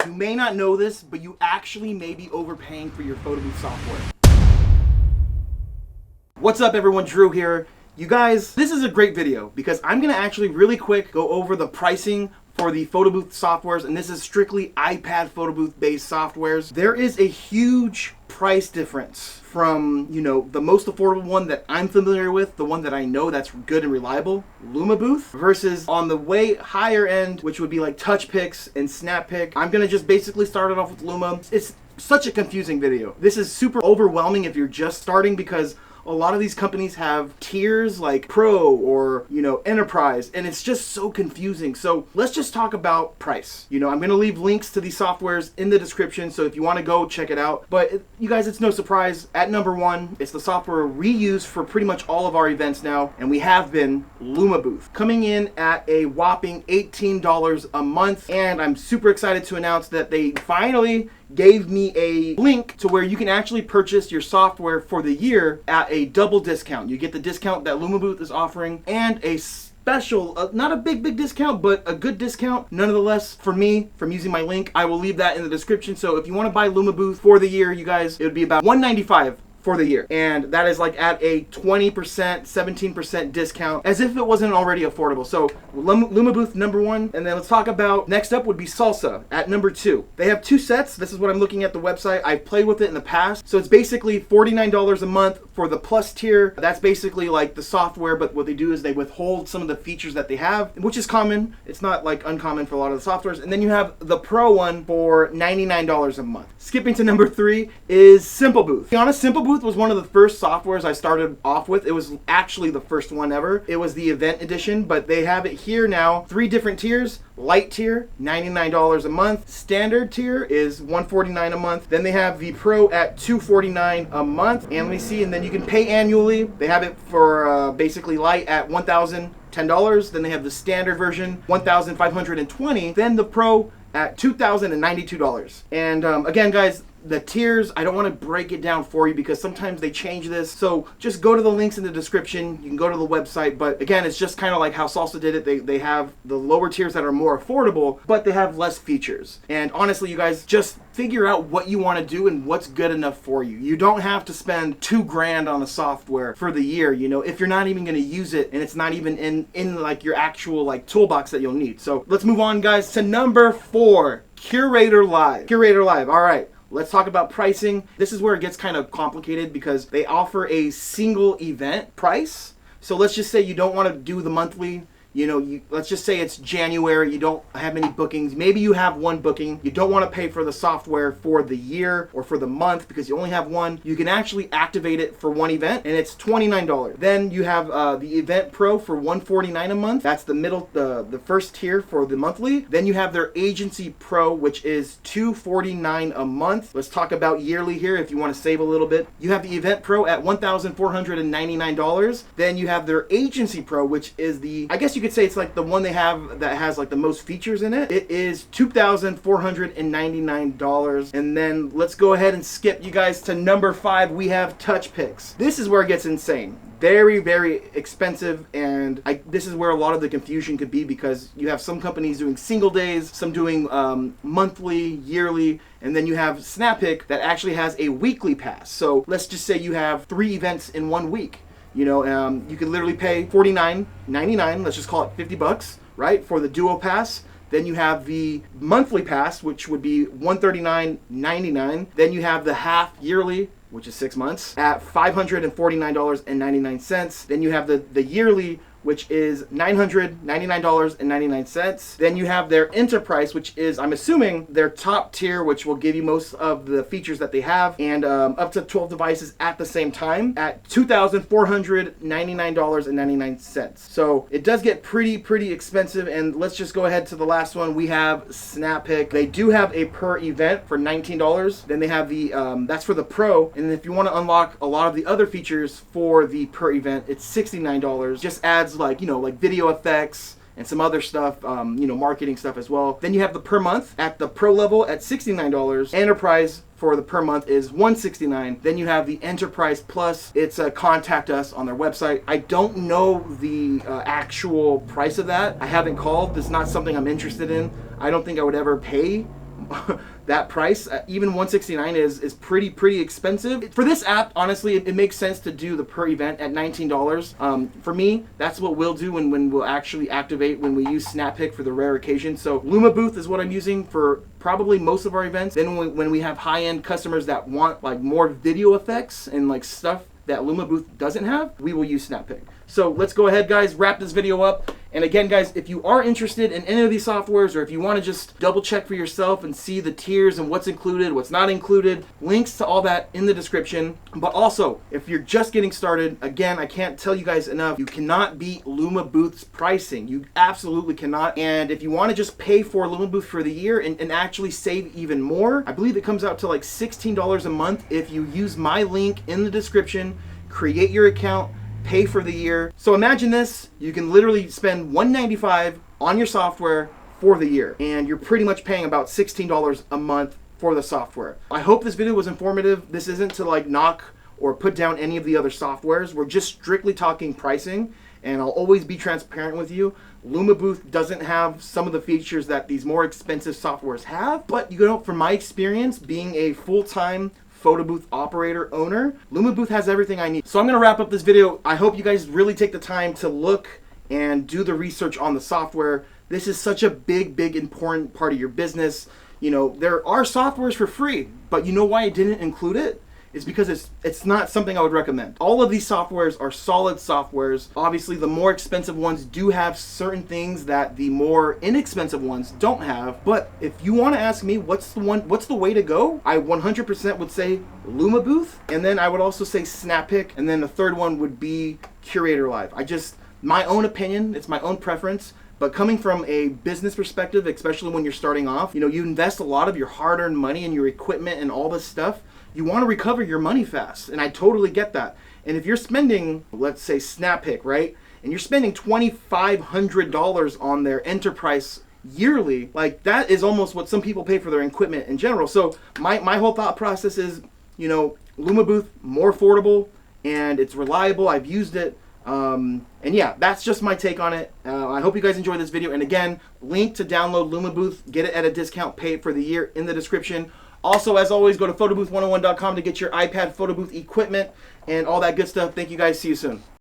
You may not know this, but you actually may be overpaying for your photo booth software. What's up everyone, Drew here. You guys, this is a great video because I'm gonna actually really quick go over the pricing for the photo booth softwares, and this is strictly iPad photo booth based softwares. There is a huge price difference from, the most affordable one that I'm familiar with, the one that I know that's good and reliable, Luma Booth, versus on the way higher end, which would be like Touchpix and SnapPick. I'm gonna just basically start it off with Luma. It's such a confusing video. This is super overwhelming if you're just starting because a lot of these companies have tiers like Pro or, Enterprise, and it's just so confusing. So let's just talk about price. I'm gonna leave links to these softwares in the description, so if you wanna go check it out. But you guys, it's no surprise. At number one, it's the software we use for pretty much all of our events now, and we have been Luma Booth, coming in at a whopping $18 a month. And I'm super excited to announce that they finally gave me a link to where you can actually purchase your software for the year at a double discount. You get the discount that Luma Booth is offering and a special, not a big discount, but a good discount nonetheless for me from using my link. I will leave that in the description. So if you want to buy Luma Booth for the year, you guys, it would be about $195 for the year, and that is like at a 20%, 17% discount, as if it wasn't already affordable. So Luma Booth number one, and then let's talk about, next up would be SALSA at number two. They have two sets. This is what I'm looking at the website. I've played with it in the past. So it's basically $49 a month for the plus tier. That's basically like the software, but what they do is they withhold some of the features that they have, which is common. It's not like uncommon for a lot of the softwares. And then you have the Pro one for $99 a month. Skipping to number three is SimpleBooth. To be honest, SimpleBooth was one of the first softwares I started off with. It was actually the first one ever. It was the event edition, but they have it here now. Three different tiers. Light tier, $99 a month. Standard tier is $149 a month. Then they have the Pro at $249 a month. And let me see, and then you can pay annually. They have it for basically light at $1,010. Then they have the standard version, $1,520. Then the Pro at $2,092. And again, guys, the tiers, I don't want to break it down for you because sometimes they change this. So just go to the links in the description. You can go to the website. But again, it's just kind of like how SALSA did it. They have the lower tiers that are more affordable, but they have less features. And honestly, you guys, just figure out what you want to do and what's good enough for you. You don't have to spend $2,000 on the software for the year, if you're not even going to use it and it's not even in like your actual like toolbox that you'll need. So let's move on, guys, to number four, CuratorLive. CuratorLive, all right. Let's talk about pricing. This is where it gets kind of complicated because they offer a single event price. So let's just say you don't want to do the monthly. Let's just say it's January, you don't have any bookings. Maybe you have one booking. You don't want to pay for the software for the year or for the month because you only have one. You can actually activate it for one event and it's $29. Then you have the Event Pro for $149 a month. That's the middle, the first tier for the monthly. Then you have their Agency Pro, which is $249 a month. Let's talk about yearly here if you want to save a little bit. You have the Event Pro at $1,499. Then you have their Agency Pro, which is I guess you could say it's like the one they have that has like the most features in it. It is $2,499. And then let's go ahead and skip, you guys, to number five. We have Touchpix. This is where it gets insane. Very, very expensive, and this is where a lot of the confusion could be because you have some companies doing single days, some doing monthly, yearly, and then you have SnapPick that actually has a weekly pass. So let's just say you have 3 events in 1 week. You could literally pay $49.99, let's just call it $50, right, for the Duo Pass. Then you have the monthly pass, which would be $139.99. Then you have the half yearly, which is 6 months, at $549.99. Then you have the yearly, which is $999.99. Then you have their Enterprise, which is, I'm assuming, their top tier, which will give you most of the features that they have, and up to 12 devices at the same time at $2,499.99. So it does get pretty expensive. And let's just go ahead to the last one. We have SnapPick. They do have a per event for $19. Then they have the, that's for the Pro. And if you want to unlock a lot of the other features for the per event, it's $69. Just adds like video effects and some other stuff, marketing stuff as well. Then you have the per month at the Pro level at $69. Enterprise for the per month is $169. Then you have the Enterprise Plus. It's contact us on their website. I don't know the actual price of that. I haven't called. It's not something I'm interested in. I don't think I would ever pay that price. Even $169 is pretty expensive. For this app, honestly, it makes sense to do the per event at $19. For me, that's what we'll do when we'll actually activate when we use SnapPick for the rare occasion. So Luma Booth is what I'm using for probably most of our events. Then when we have high-end customers that want like more video effects and like stuff that Luma Booth doesn't have, we will use SnapPick. So let's go ahead, guys, wrap this video up. And again, guys, if you are interested in any of these softwares, or if you want to just double check for yourself and see the tiers and what's included, what's not included, links to all that in the description. But also, if you're just getting started, again, I can't tell you guys enough, you cannot beat Luma Booth's pricing. You absolutely cannot. And if you want to just pay for Luma Booth for the year and actually save even more, I believe it comes out to like $16 a month if you use my link in the description, create your account, pay for the year. So imagine this, you can literally spend $195 on your software for the year, and you're pretty much paying about $16 a month for the software. I hope this video was informative. This isn't to like knock or put down any of the other softwares. We're just strictly talking pricing, and I'll always be transparent with you. Luma Booth doesn't have some of the features that these more expensive softwares have, but you know, from my experience being a full-time photo booth operator owner, Luma Booth has everything I need. So I'm gonna wrap up this video. I hope you guys really take the time to look and do the research on the software. This is such a big important part of your business. You know, there are softwares for free, but you know why I didn't include it? It's because it's not something I would recommend. All of these softwares are solid softwares. Obviously, the more expensive ones do have certain things that the more inexpensive ones don't have. But if you want to ask me what's the way to go, I 100% would say Luma Booth, and then I would also say SnapPick, and then the third one would be CuratorLive. My own opinion, it's my own preference. But coming from a business perspective, especially when you're starting off, you know, you invest a lot of your hard-earned money in your equipment and all this stuff. You want to recover your money fast, and I totally get that. And if you're spending, let's say SnapPick, right? And you're spending $2,500 on their enterprise yearly, like that is almost what some people pay for their equipment in general. So my whole thought process is, you know, Luma Booth, more affordable, and it's reliable. I've used it. And yeah, that's just my take on it. I hope you guys enjoyed this video. And again, link to download Luma Booth, get it at a discount, pay it for the year in the description. Also, as always, go to photobooth101.com to get your iPad photo booth equipment and all that good stuff. Thank you guys. See you soon.